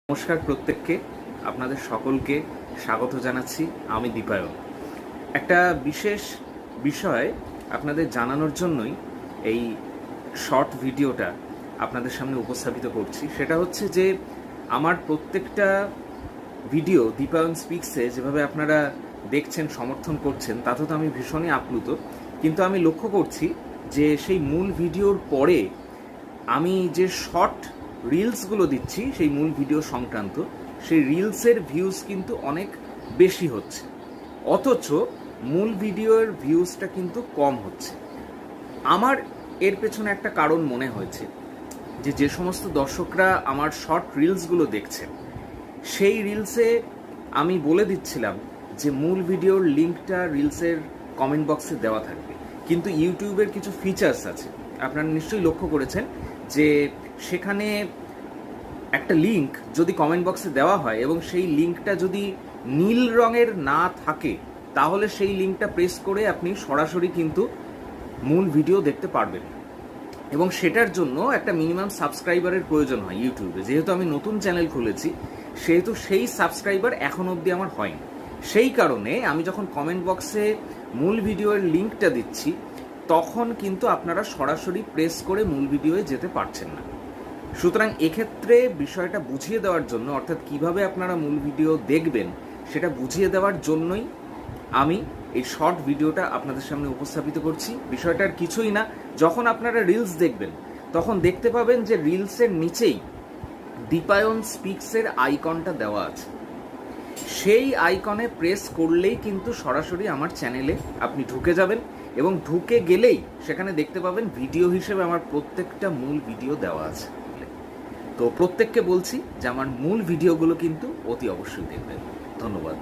নমস্কার প্রত্যেককে, আপনাদের সকলকে স্বাগত জানাচ্ছি। আমি দীপায়ন। একটা বিশেষ বিষয় আপনাদের জানানোর জন্যই এই শর্ট ভিডিওটা আপনাদের সামনে উপস্থাপিত করছি। সেটা হচ্ছে যে আমার প্রত্যেকটা ভিডিও দীপায়ন স্পিক্সে যেভাবে আপনারা দেখছেন, সমর্থন করছেন, তাতে তো আমি ভীষণই আপ্লুত। কিন্তু আমি লক্ষ্য করছি যে সেই মূল ভিডিওর পরে আমি যে শর্ট রিলসগুলো দিচ্ছি সেই মূল ভিডিও সংক্রান্ত, সেই রিলসের ভিউজ কিন্তু অনেক বেশি হচ্ছে, অথচ মূল ভিডিওর ভিউজটা কিন্তু কম হচ্ছে। আমার এর পেছনে একটা কারণ মনে হয়েছে যে যে সমস্ত দর্শকরা আমার শর্ট রিলসগুলো দেখছেন, সেই রিলসে আমি বলে দিচ্ছিলাম যে মূল ভিডিওর লিঙ্কটা রিলসের কমেন্ট বক্সে দেওয়া থাকবে, কিন্তু ইউটিউবের কিছু ফিচার্স আছে, আপনারা নিশ্চয়ই লক্ষ্য করেছেন যে সেখানে একটা লিঙ্ক যদি কমেন্ট বক্সে দেওয়া হয় এবং সেই লিঙ্কটা যদি নীল রঙের না থাকে, তাহলে সেই লিঙ্কটা প্রেস করে আপনি সরাসরি কিন্তু মূল ভিডিও দেখতে পারবেন। এবং সেটার জন্য একটা মিনিমাম সাবস্ক্রাইবারের প্রয়োজন হয় ইউটিউবে। যেহেতু আমি নতুন চ্যানেল খুলেছি, সেহেতু সেই সাবস্ক্রাইবার এখন অবধি আমার হয়নি। সেই কারণে আমি যখন কমেন্ট বক্সে মূল ভিডিওর লিঙ্কটা দিচ্ছি, তখন কিন্তু আপনারা সরাসরি প্রেস করে মূল ভিডিওয়ে যেতে পারছেন না। সুতরাং এক্ষেত্রে বিষয়টা বুঝিয়ে দেওয়ার জন্য, অর্থাৎ কিভাবে আপনারা মূল ভিডিও দেখবেন সেটা বুঝিয়ে দেওয়ার জন্যই আমি এই শর্ট ভিডিওটা আপনাদের সামনে উপস্থাপিত করছি। বিষয়টার কিছুই না, যখন আপনারা রিলস দেখবেন তখন দেখতে পাবেন যে রিলসের নিচেই দীপায়ন স্পিক্সের আইকনটা দেওয়া আছে। সেই আইকনে প্রেস করলেই কিন্তু সরাসরি আমার চ্যানেলে আপনি ঢুকে যাবেন, এবং ঢুকে গেলেই সেখানে দেখতে পাবেন ভিডিও হিসেবে আমার প্রত্যেকটা মূল ভিডিও দেওয়া আছে। তো প্রত্যেককে বলছি যে আমার মূল ভিডিওগুলো কিন্তু অতি অবশ্যই দেখবেন। ধন্যবাদ।